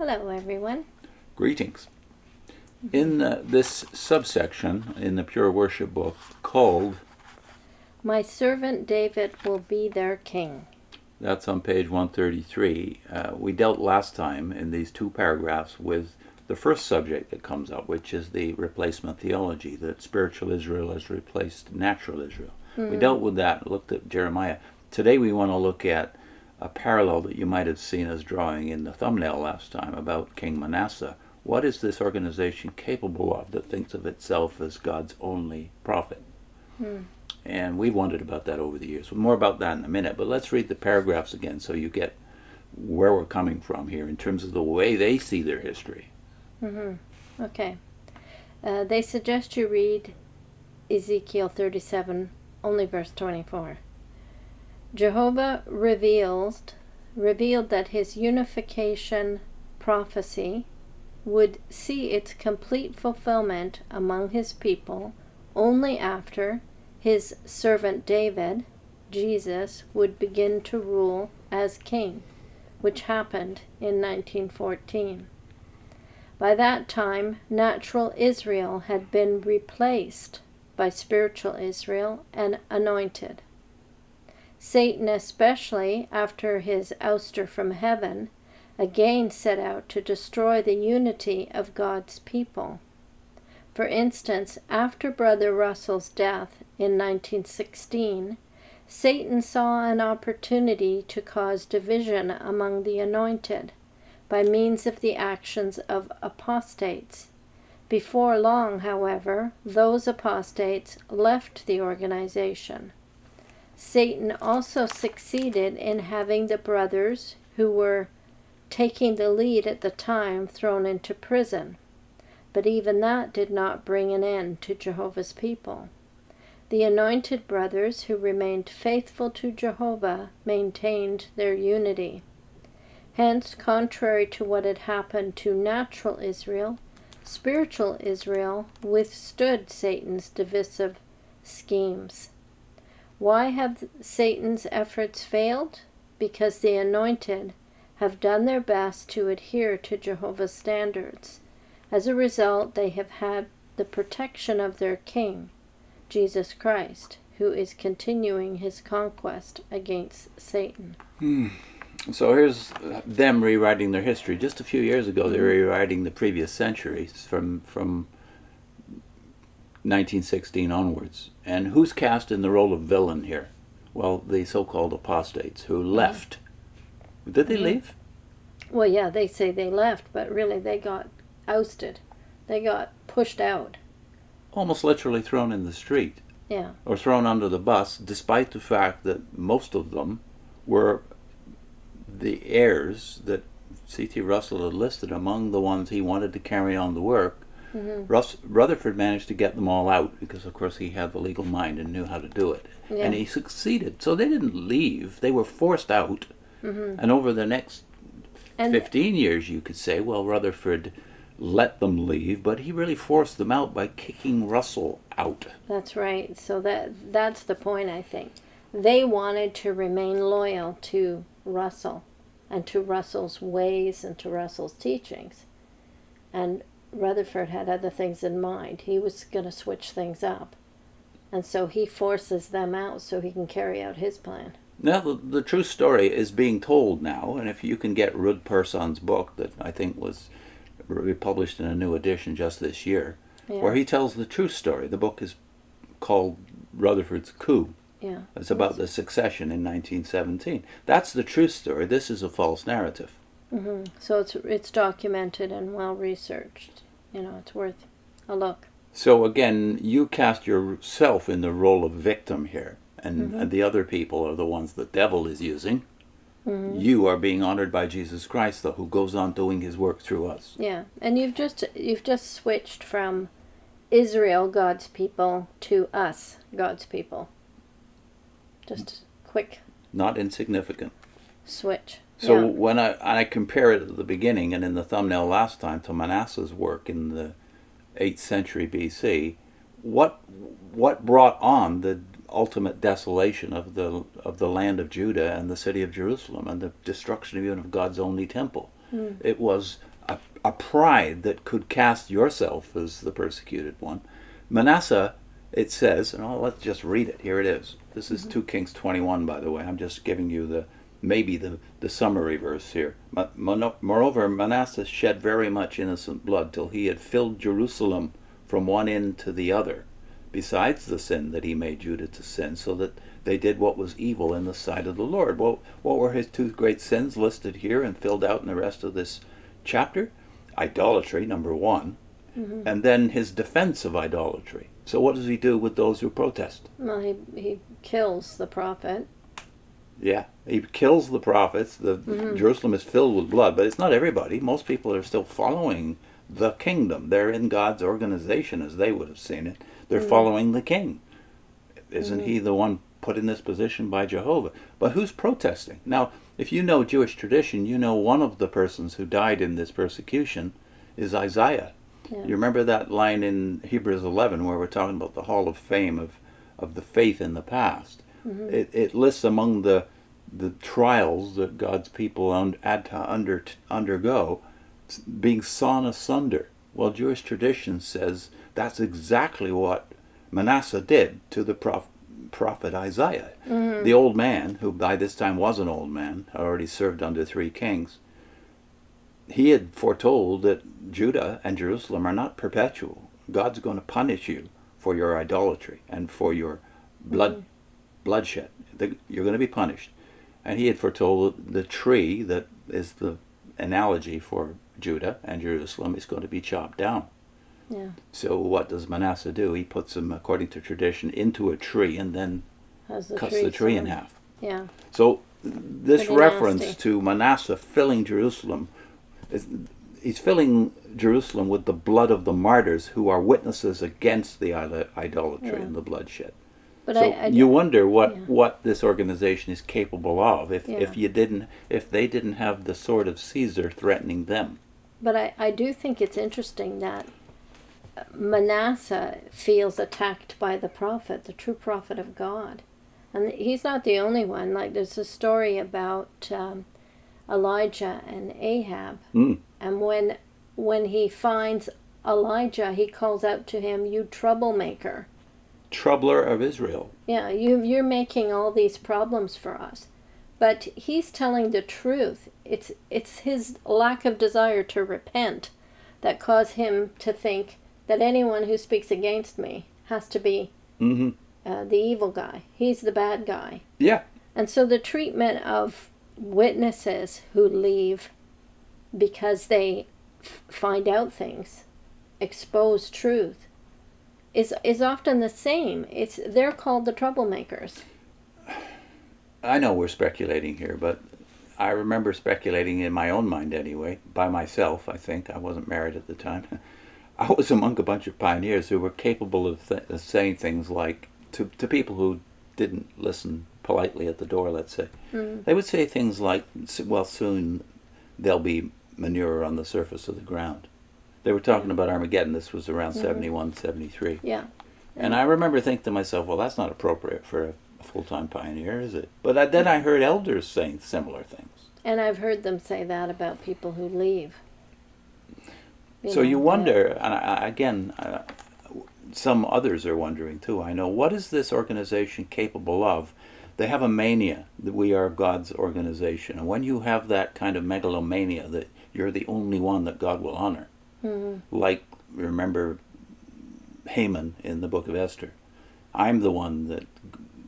Hello, everyone. Greetings. In this subsection in the Pure Worship book called My servant David will be their king. That's on page 133. We dealt last time in these two paragraphs with the first subject that comes up, which is the replacement theology, that spiritual Israel has replaced natural Israel. We dealt with that, looked at Jeremiah. Today we want to look at a parallel that you might have seen us drawing in the thumbnail last time about King Manasseh. What is this organization capable of that thinks of itself as God's only prophet? And we've wondered about that over the years. More about that in a minute, but let's read the paragraphs again so you get where we're coming from here in terms of the way they see their history. Okay. They suggest you read Ezekiel 37, only verse 24. Jehovah revealed that his unification prophecy would see its complete fulfillment among his people only after his servant David, Jesus, would begin to rule as king, which happened in 1914. By that time, natural Israel had been replaced by spiritual Israel and anointed. Satan, especially after his ouster from heaven, again set out to destroy the unity of God's people. For instance, after Brother Russell's death in 1916, Satan saw an opportunity to cause division among the anointed by means of the actions of apostates. Before long, however, those apostates left the organization. Satan also succeeded in having the brothers who were taking the lead at the time thrown into prison, but even that did not bring an end to Jehovah's people. The anointed brothers who remained faithful to Jehovah maintained their unity. Hence, contrary to what had happened to natural Israel, spiritual Israel withstood Satan's divisive schemes. Why have Satan's efforts failed? Because the anointed have done their best to adhere to Jehovah's standards. As a result, they have had the protection of their King, Jesus Christ, who is continuing his conquest against Satan. So here's them rewriting their history. Just a few years ago, they were rewriting the previous centuries from 1916 onwards. And who's cast in the role of villain here? Well, the so-called apostates who left. Did they leave? Well, yeah, they say they left, but really they got ousted. They got pushed out. Almost literally thrown in the street. Yeah. Or thrown under the bus, despite the fact that most of them were the heirs that C.T. Russell had listed among the ones he wanted to carry on the work. Rutherford managed to get them all out because, of course, he had the legal mind and knew how to do it. Yeah. And he succeeded. So they didn't leave. They were forced out. And over the next 15 years, you could say, well, Rutherford let them leave, but he really forced them out by kicking Russell out. That's right. So that's the point, I think. They wanted to remain loyal to Russell and to Russell's ways and to Russell's teachings. And Rutherford had other things in mind. He was going to switch things up. And so he forces them out so he can carry out his plan. Now, the true story is being told now, and if you can get Rud Person's book that I think was republished in a new edition just this year, where he tells the true story. The book is called Rutherford's Coup. Yeah. It's about the succession in 1917. That's the true story. This is a false narrative. So it's documented and well researched. It's worth a look. So again, you cast yourself in the role of victim here, and the other people are the ones the devil is using. You are being honored by Jesus Christ, though, who goes on doing his work through us. Yeah, and you've just switched from Israel, God's people, to us, God's people. Just quick. Not insignificant. Switch. So when I compare it at the beginning and in the thumbnail last time to Manasseh's work in the 8th century BC, what brought on the ultimate desolation of the land of Judah and the city of Jerusalem and the destruction even of God's only temple? It was a pride that could cast yourself as the persecuted one. Manasseh, it says, and let's just read it. Here it is. This is 2 Kings 21, by the way. I'm just giving you the summary verse here. Moreover, Manasseh shed very much innocent blood till he had filled Jerusalem from one end to the other, besides the sin that he made Judah to sin, so that they did what was evil in the sight of the Lord. Well, what were his 2 great sins listed here and filled out in the rest of this chapter? Idolatry, number 1, and then his defense of idolatry. So what does he do with those who protest? Well, he kills the prophet. Yeah, he kills the prophets. Jerusalem is filled with blood, but it's not everybody. Most people are still following the kingdom. They're in God's organization, as they would have seen it. They're following the king. Isn't he the one put in this position by Jehovah? But who's protesting? Now, if you know Jewish tradition, you know one of the persons who died in this persecution is Isaiah. Yeah. You remember that line in Hebrews 11 where we're talking about the hall of fame of the faith in the past? It lists among the trials that God's people had to undergo being sawn asunder. Well, Jewish tradition says that's exactly what Manasseh did to the prophet Isaiah. The old man, who by this time was an old man, already served under 3 kings, he had foretold that Judah and Jerusalem are not perpetual. God's going to punish you for your idolatry and for your bloodshed. You're going to be punished. And he had foretold the tree that is the analogy for Judah and Jerusalem is going to be chopped down. Yeah. So what does Manasseh do? He puts them, according to tradition, into a tree and then cuts the tree in half. Yeah. So this Pretty reference nasty. to Manasseh filling Jerusalem, he's filling Jerusalem with the blood of the martyrs who are witnesses against the idolatry and the bloodshed. But so you wonder what this organization is capable of if they didn't have the sword of Caesar threatening them. But I do think it's interesting that Manasseh feels attacked by the prophet, the true prophet of God. And he's not the only one. Like, there's a story about Elijah and Ahab. And when he finds Elijah, he calls out to him, "You troublemaker." Troubler of Israel. Yeah, you're making all these problems for us. But he's telling the truth. It's his lack of desire to repent that caused him to think that anyone who speaks against me has to be the evil guy. He's the bad guy. Yeah. And so the treatment of witnesses who leave because they find out things, expose truth, is often the same. They're called the troublemakers. I know we're speculating here, but I remember speculating in my own mind anyway, by myself, I think. I wasn't married at the time. I was among a bunch of pioneers who were capable of saying things like, to people who didn't listen politely at the door, let's say. They would say things like, well, soon there'll be manure on the surface of the ground. They were talking about Armageddon. This was around 71, 73. Yeah. And I remember thinking to myself, well, that's not appropriate for a full-time pioneer, is it? But then I heard elders saying similar things. And I've heard them say that about people who leave. So you wonder, and again, some others are wondering too, I know, what is this organization capable of? They have a mania that we are God's organization. And when you have that kind of megalomania that you're the only one that God will honor, like, remember Haman in the book of Esther, I'm the one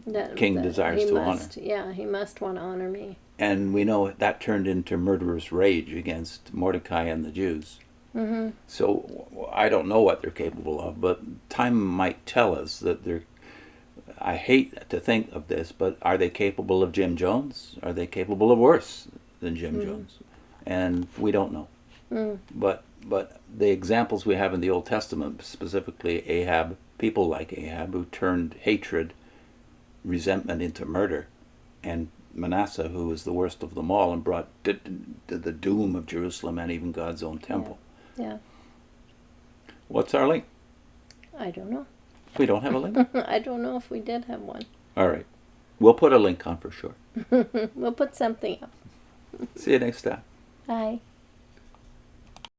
that king desires to honor. Yeah, he must want to honor me. And we know that turned into murderous rage against Mordecai and the Jews. So I don't know what they're capable of, but time might tell us that they're, I hate to think of this, but are they capable of Jim Jones? Are they capable of worse than Jim Jones? And we don't know. But the examples we have in the Old Testament, specifically Ahab, people like Ahab who turned hatred, resentment into murder, and Manasseh, who was the worst of them all and brought the doom of Jerusalem and even God's own temple. Yeah. What's our link? I don't know. We don't have a link? I don't know if we did have one. All right. We'll put a link on for sure. We'll put something up. See you next time. Bye.